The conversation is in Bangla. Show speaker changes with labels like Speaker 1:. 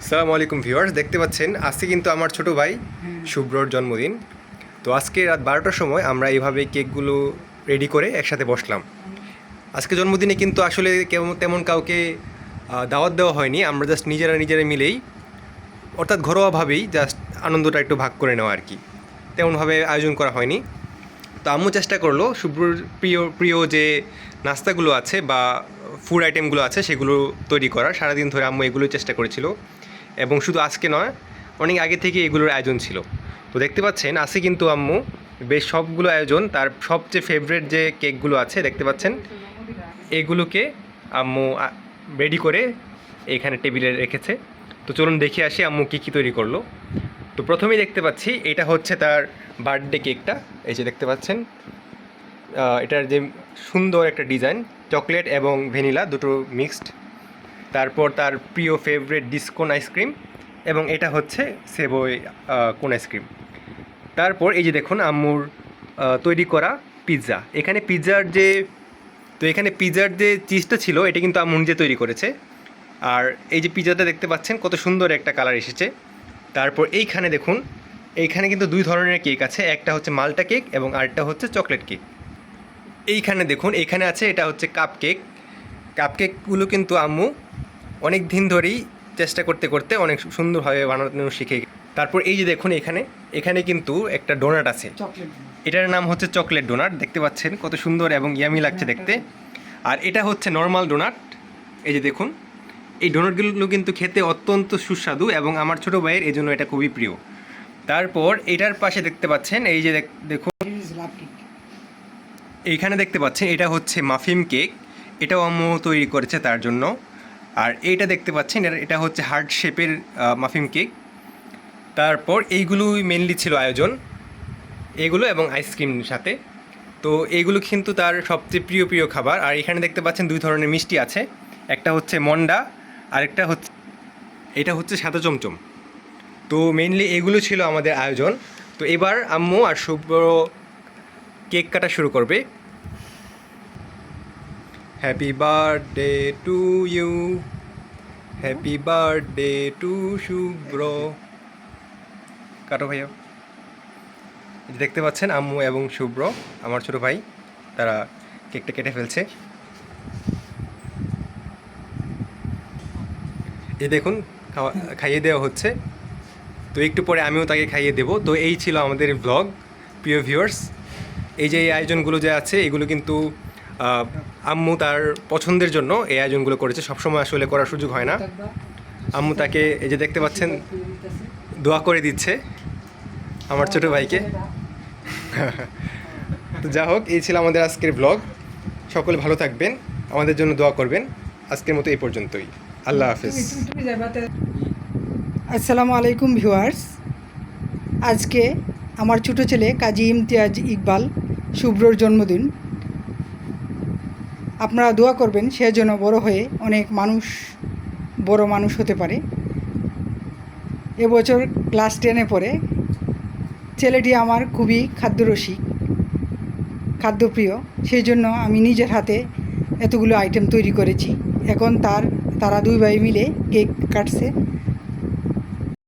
Speaker 1: আসসালামু আলাইকুম ভিউয়ার্স, দেখতে পাচ্ছেন আজকে কিন্তু আমার ছোট ভাই শুভ্রর জন্মদিন। তো আজকে রাত 12টার সময় আমরা এইভাবে কেকগুলো রেডি করে একসাথে বসলাম। আজকে জন্মদিনে কিন্তু আসলে তেমন কাউকে দাওয়াত দেওয়া হয়নি, আমরা জাস্ট নিজেরা মিলেই অর্থাৎ ঘরোয়াভাবেই জাস্ট আনন্দটা একটু ভাগ করে নেওয়া আর কি। তেমনভাবে আয়োজন করা হয়নি। তো আম্মু চেষ্টা করলো শুভ্রর প্রিয় প্রিয় যে নাস্তাগুলো আছে বা ফুড আইটেমগুলো আছে সেগুলো তৈরি করার। সারাদিন ধরে আম্মু এগুলোই চেষ্টা করেছিল এবং শুধু আজকে নয়, অনেক আগে থেকে এগুলোর আয়োজন ছিল। তো দেখতে পাচ্ছেন আজকে কিন্তু আম্মু বেশ সবগুলো আয়োজন, তার সবচেয়ে ফেভারিট যে কেকগুলো আছে দেখতে পাচ্ছেন এগুলোকে আম্মু রেডি করে এখানে টেবিলে রেখেছে। তো চলুন দেখে আসি আম্মু কী তৈরি করলো। তো প্রথমেই দেখতে পাচ্ছি এটা হচ্ছে তার বার্থডে কেকটা। এই যে দেখতে পাচ্ছেন এটার যে সুন্দর একটা ডিজাইন, চকলেট এবং ভ্যানিলা দুটো মিক্সড। তারপর তার প্রিয় ফেভারিট ডিসকোন আইসক্রিম এবং এটা হচ্ছে সেভই কোন আইসক্রিম। তারপর এই যে দেখুন আম্মুর তৈরি করা পিৎজা। এখানে পিৎজার যে চিজটা ছিল এটা কিন্তু আম্মু নিজে তৈরি করেছে। আর এই যে পিৎজাটা দেখতে পাচ্ছেন কত সুন্দর একটা কালার এসেছে। তারপর এইখানে দেখুন, এইখানে কিন্তু দুই ধরনের কেক আছে, একটা হচ্ছে মাল্টা কেক এবং আরেকটা হচ্ছে চকলেট কেক। এইখানে দেখুন, এইখানে আছে এটা হচ্ছে কাপকেকগুলো কিন্তু আম্মু অনেক দিন ধরেই চেষ্টা করতে করতে অনেক সুন্দরভাবে বানানো শিখে। তারপর এই যে দেখুন এখানে কিন্তু একটা ডোনাট আছে, এটার নাম হচ্ছে চকলেট ডোনাট। দেখতে পাচ্ছেন কত সুন্দর এবং ইয়ামি লাগছে দেখতে। আর এটা হচ্ছে নর্মাল ডোনাট। এই যে দেখুন এই ডোনাটগুলো কিন্তু খেতে অত্যন্ত সুস্বাদু এবং আমার ছোটো ভাইয়ের এই জন্য এটা খুবই প্রিয়। তারপর এটার পাশে দেখতে পাচ্ছেন এই যে দেখুন এইখানে দেখতে পাচ্ছেন এটা হচ্ছে মাফিন কেক, এটাও আম্মু তৈরি করেছে তার জন্য। আর এইটা দেখতে পাচ্ছেন এটা হচ্ছে হার্ট শেপের মাফিন কেক। তারপর এইগুলোই মেনলি ছিল আয়োজন, এগুলো এবং আইসক্রিম সাথে। তো এইগুলো কিন্তু তার সবচেয়ে প্রিয় খাবার। আর এখানে দেখতে পাচ্ছেন দুই ধরনের মিষ্টি আছে, একটা হচ্ছে মন্ডা আরেকটা হচ্ছে এটা হচ্ছে সাদা চমচম। তো মেনলি এগুলো ছিল আমাদের আয়োজন। তো এবার আম্মু আর শুভ্র কেক কাটা শুরু করবে। Happy birthday to you, happy birthday to Shubhro. কাটো ভাইয়া। দেখতে পাচ্ছেন আম্মু এবং শুভ্র আমার ছোটো ভাই, তারা কেকটা কেটে ফেলছে। এই দেখুন খাইয়ে দেওয়া হচ্ছে। তো একটু পরে আমিও তাকে খাইয়ে দেবো। তো এই ছিল আমাদের ব্লগ। প্রিয় ভিউয়ার্স, এই যে এই আয়োজনগুলো যে আছে এগুলো কিন্তু আম্মু তার পছন্দের জন্য এই আয়োজনগুলো করেছে, সবসময় আসলে করার সুযোগ হয় না। আম্মু তাকে এই যে দেখতে পাচ্ছেন দোয়া করে দিচ্ছে আমার ছোটো ভাইকে। তো যা হোক, এই ছিল আমাদের আজকের ব্লগ। সকলে ভালো থাকবেন, আমাদের জন্য দোয়া করবেন। আজকের মতো এই পর্যন্তই। আল্লাহ হাফেজ।
Speaker 2: আসসালামু আলাইকুম ভিউয়ার্স, আজকে আমার ছোটো ছেলে কাজী ইমতিয়াজ ইকবাল শুভ্রর জন্মদিন। আপনারা দোয়া করবেন সে যেন বড় হয়ে অনেক বড় মানুষ হতে পারে। এবছর ক্লাস 10-এ পড়ে। ছেলেটি আমার খুবই খাদ্যপ্রিয়, সেই জন্য আমি নিজের হাতে এতগুলো আইটেম তৈরি করেছি। এখন তারা দুই ভাই মিলে কেক কাটছে।